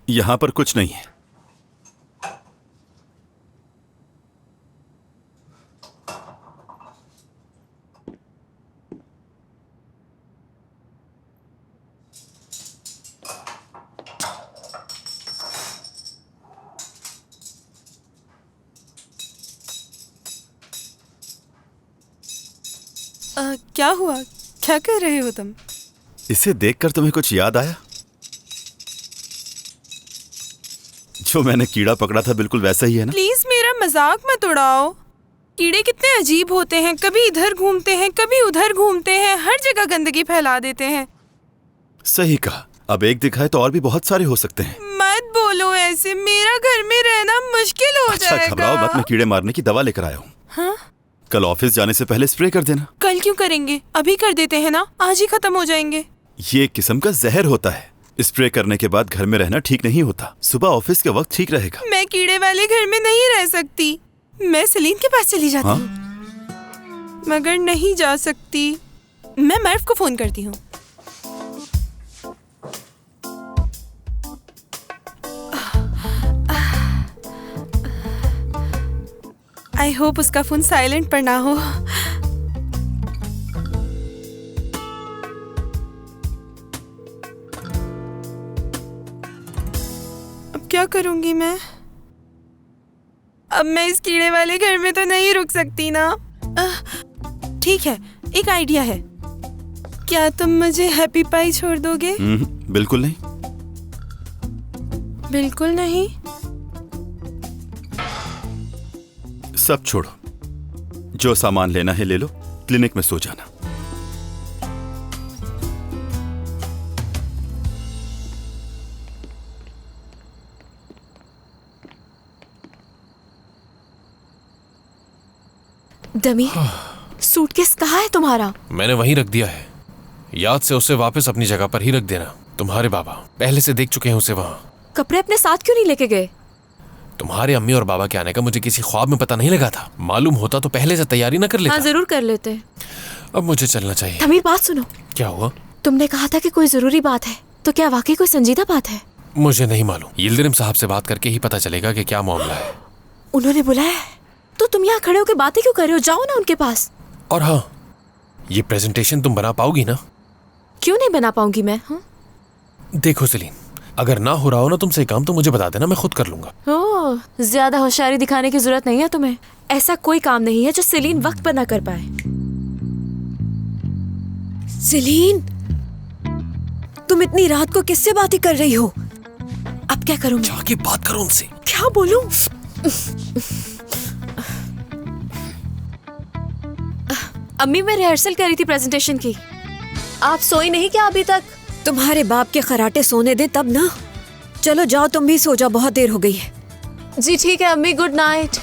यहाँ पर कुछ नहीं है। क्या हुआ? क्या कर रहे हो तुम? इसे देखकर तुम्हें कुछ याद आया? जो मैंने कीड़ा पकड़ा था बिल्कुल वैसा ही है ना? प्लीज मेरा मजाक मत उड़ाओ। कीड़े कितने अजीब होते हैं, कभी इधर घूमते हैं कभी उधर घूमते हैं, हर जगह गंदगी फैला देते हैं। सही कहा। अब एक दिखाए तो और भी बहुत सारे हो सकते हैं। मत बोलो ऐसे, मेरा घर में रहना मुश्किल हो अच्छा जाएगा। घबराओ मत, मैं कीड़े मारने की दवा लेकर आया हूँ। हाँ? कल ऑफिस जाने से पहले स्प्रे कर देना। कल क्यों करेंगे, अभी कर देते हैं ना, आज ही खत्म हो जाएंगे। ये एक किस्म का जहर होता है। स्प्रे करने के बाद घर में रहना ठीक नहीं होता। सुबह ऑफिस के वक्त ठीक रहेगा। मैं कीड़े वाले घर में नहीं रह सकती। मैं सलीम के पास चली जाती हूँ। मगर नहीं जा सकती। मैं मर्फ को फोन करती हूँ। आई होप उसका फोन साइलेंट पर ना हो। अब क्या करूंगी मैं? अब मैं इस कीड़े वाले घर में तो नहीं रुक सकती ना। ठीक है, एक आइडिया है। क्या तुम मुझे हैप्पी पाई छोड़ दोगे? बिल्कुल नहीं। बिल्कुल नहीं? सब छोड़ो, जो सामान लेना है ले लो, क्लिनिक में सो जाना। डमी, सूटकेस कहाँ है तुम्हारा? मैंने वहीं रख दिया है। याद से उसे वापस अपनी जगह पर ही रख देना। तुम्हारे बाबा पहले से देख चुके हैं उसे वहाँ। कपड़े अपने साथ क्यों नहीं लेके गए? तुम्हारे अम्मी और बाबा के आने का मुझे किसी ख्वाब में पता नहीं लगा था। मालूम होता तो पहले से तैयारी न कर लेता। हाँ जरूर कर लेते। अब मुझे चलना चाहिए। तमीर बात सुनो। क्या हुआ? तुमने कहा था कि कोई जरूरी बात है, तो क्या वाकई कोई संजीदा बात है? मुझे नहीं मालूम। यिल्दिरिम साहब से बात करके ही पता चलेगा कि क्या मामला है। उन्होंने बुलाया है? तो तुम यहाँ खड़े होकर बातें क्यों कर रहे हो? जाओ ना उनके पास। और हाँ, ये प्रेजेंटेशन तुम बना पाओगी ना? क्यों नहीं बना पाऊंगी मैं? हाँ? देखो सेलिन, अगर ना हो रहा हो ना तुमसे काम तो मुझे बता देना, मैं खुद कर लूंगा। ओह, ज्यादा होशियारी दिखाने की जरूरत नहीं है तुम्हें। ऐसा कोई काम नहीं है जो सेलिन वक्त पर ना कर पाए। सेलिन, तुम इतनी रात को किससे बातें कर रही हो? अब क्या करूं? जाके बात करो उनसे। क्या बोलूं? अम्मी, मैं रिहर्सल कर रही थी प्रेजेंटेशन की। आप सोई नहीं क्या अभी तक? तुम्हारे बाप के खराटे सोने दे तब ना। चलो जाओ, तुम भी सो जाओ, बहुत देर हो गई है। जी ठीक है अम्मी, गुड नाइट।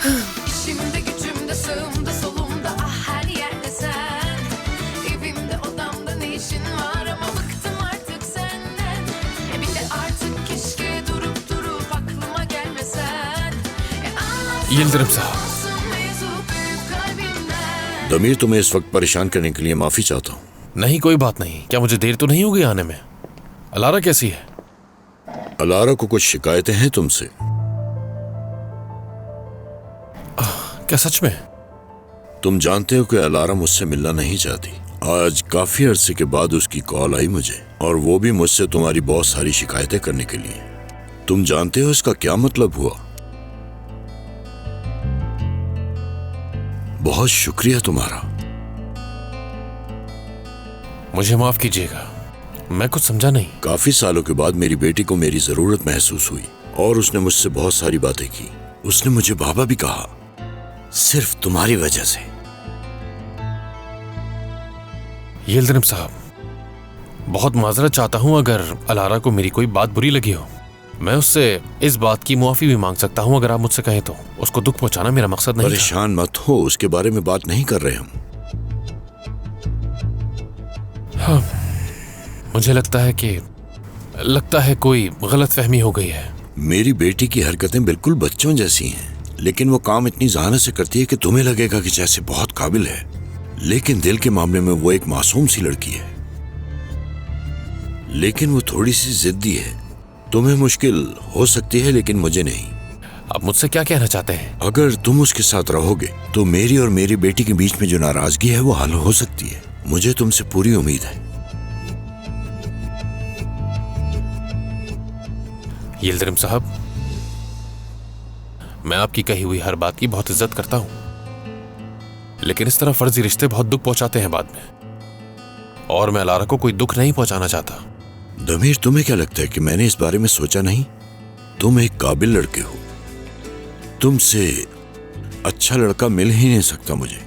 यिल्दिरिम साहब, दमीर, तुम्हें इस वक्त परेशान करने के लिए माफी चाहता हूँ। नहीं कोई बात नहीं। क्या मुझे देर तो नहीं हो गई आने में? अलारा कैसी है? अलारा को कुछ शिकायतें हैं तुमसे? क्या सच में? तुम जानते हो कि अलारा मुझसे मिलना नहीं चाहती। आज काफी अरसे के बाद उसकी कॉल आई मुझे, और वो भी मुझसे तुम्हारी बहुत सारी शिकायतें करने के लिए। तुम जानते हो इसका क्या मतलब हुआ? बहुत शुक्रिया तुम्हारा। मुझे माफ कीजिएगा, मैं कुछ समझा नहीं। काफी सालों के बाद मेरी बेटी को मेरी जरूरत महसूस हुई और उसने मुझसे बहुत सारी बातें की। उसने मुझे बाबा भी कहा, सिर्फ तुम्हारी वजह से। यिल्दिरिम साहब, बहुत माजरत चाहता हूं अगर अलारा को मेरी कोई बात बुरी लगी हो। मैं उससे इस बात की मुआफी भी मांग सकता हूं अगर आप मुझसे कहें तो। उसको दुख पहुंचाना मेरा मकसद नहीं था। परेशान मत हो, उसके बारे में बात नहीं कर रहे हम। हाँ, मुझे लगता है कोई गलतफहमी हो गई है। मेरी बेटी की हरकतें बिल्कुल बच्चों जैसी हैं, लेकिन वो काम इतनी जहानत से करती है कि तुम्हें लगेगा कि जैसे बहुत काबिल है, लेकिन दिल के मामले में वो एक मासूम सी लड़की है। लेकिन वो थोड़ी सी जिद्दी है, तुम्हें मुश्किल हो सकती है लेकिन मुझे नहीं। आप मुझसे क्या कहना चाहते हैं? अगर तुम उसके साथ रहोगे तो मेरी और मेरी बेटी के बीच में जो नाराजगी है वो हल हो सकती है। मुझे तुमसे पूरी उम्मीद है। यिल्दिरिम साहब, मैं आपकी कही हुई हर बात की बहुत इज्जत करता हूं, लेकिन इस तरह फर्जी रिश्ते बहुत दुख पहुंचाते हैं बाद में, और मैं अलारा को कोई दुख नहीं पहुंचाना चाहता। दमीर, तुम्हें क्या लगता है कि मैंने इस बारे में सोचा नहीं? तुम एक काबिल लड़के हो, तुमसे अच्छा लड़का मिल ही नहीं सकता मुझे।